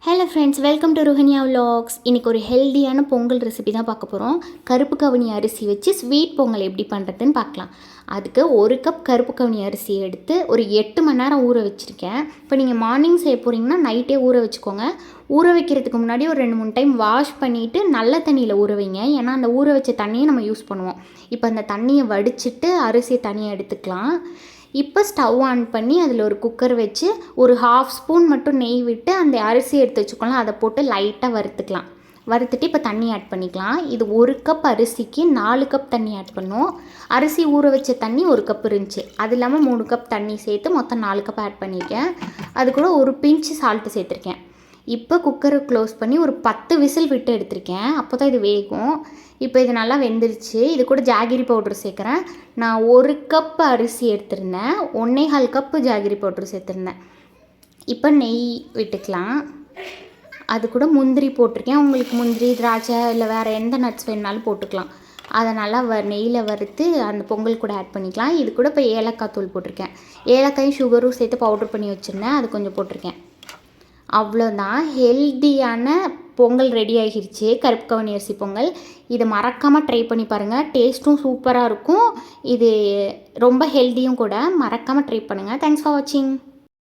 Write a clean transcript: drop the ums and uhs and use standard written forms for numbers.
Hello friends, welcome to Ruhanya vlogs. இன்றைக்கி ஒரு ஹெல்தியான பொங்கல் ரெசிபி தான் பார்க்க போகிறோம். கருப்பு கவுனி அரிசி வச்சு ஸ்வீட் பொங்கல் எப்படி பண்ணுறதுன்னு பார்க்கலாம். அதுக்கு 1 கப் கருப்பு கவுனி அரிசி எடுத்து ஒரு 8 மணி நேரம் ஊற வச்சுருக்கேன். இப்போ நீங்கள் மார்னிங் செய்ய போகிறீங்கன்னா நைட்டே ஊற வச்சுக்கோங்க. ஊற வைக்கிறதுக்கு முன்னாடி ஒரு 2-3 டைம் வாஷ் பண்ணிவிட்டு நல்ல தண்ணியில் ஊற வைங்க. ஏன்னா அந்த ஊற வச்ச தண்ணியை நம்ம யூஸ் பண்ணுவோம். இப்போ அந்த தண்ணியை வடிச்சிட்டு அரிசியை தனியாக எடுத்துக்கலாம். இப்போ ஸ்டவ் ஆன் பண்ணி அதில் ஒரு குக்கர் வச்சு ஒரு 1/2 ஸ்பூன் மட்டும் நெய் விட்டு அந்த அரிசி எடுத்து வச்சுக்கலாம். அதை போட்டு லைட்டாக வறுத்துக்கலாம். வறுத்துட்டு இப்போ தண்ணி ஆட் பண்ணிக்கலாம். இது 1 கப் அரிசிக்கு 4 கப் தண்ணி ஆட் பண்ணோம். அரிசி ஊற வச்ச தண்ணி 1 கப் இருந்துச்சு. அது இல்லாமல் 3 கப் தண்ணி சேர்த்து மொத்தம் 4 கப் ஆட் பண்ணியிருக்கேன். அது கூட ஒரு பிஞ்ச் சால்ட்டு சேர்த்துருக்கேன். இப்போ குக்கரை க்ளோஸ் பண்ணி ஒரு 10 விசில் விட்டு எடுத்திருக்கேன். அப்போ தான் இது வேகும். இப்போ இது நல்லா வெந்துருச்சு. இது கூட ஜாகிரி பவுட்ரு சேர்க்குறேன். நான் 1 கப் அரிசி எடுத்திருந்தேன், 1.25 கப்பு ஜாகிரி பவுட்ரு சேர்த்துருந்தேன். இப்போ நெய் விட்டுக்கலாம். அது கூட முந்திரி போட்டிருக்கேன். உங்களுக்கு முந்திரி, திராட்சை இல்லை வேறு எந்த நட்ஸ் வேணுனாலும் போட்டுக்கலாம். அதை நல்லா நெய்யில் வறுத்து அந்த பொங்கல் கூட ஆட் பண்ணிக்கலாம். இது கூட இப்போ ஏலக்காய் தூள் போட்டிருக்கேன். ஏலக்காயும் சுகரும் சேர்த்து பவுட்ரு பண்ணி வச்சுருந்தேன், அது கொஞ்சம் போட்டிருக்கேன். அவ்வளோதான், ஹெல்த்தியான பொங்கல் ரெடி ஆகிருச்சு. கருப்பு கவுனி அரிசி பொங்கல். இதை மறக்காமல் ட்ரை பண்ணி பாருங்கள். டேஸ்ட்டும் சூப்பராக இருக்கும். இது ரொம்ப ஹெல்த்தியும் கூட. மறக்காமல் ட்ரை பண்ணுங்கள். தேங்க்ஸ் ஃபார் வாட்சிங்.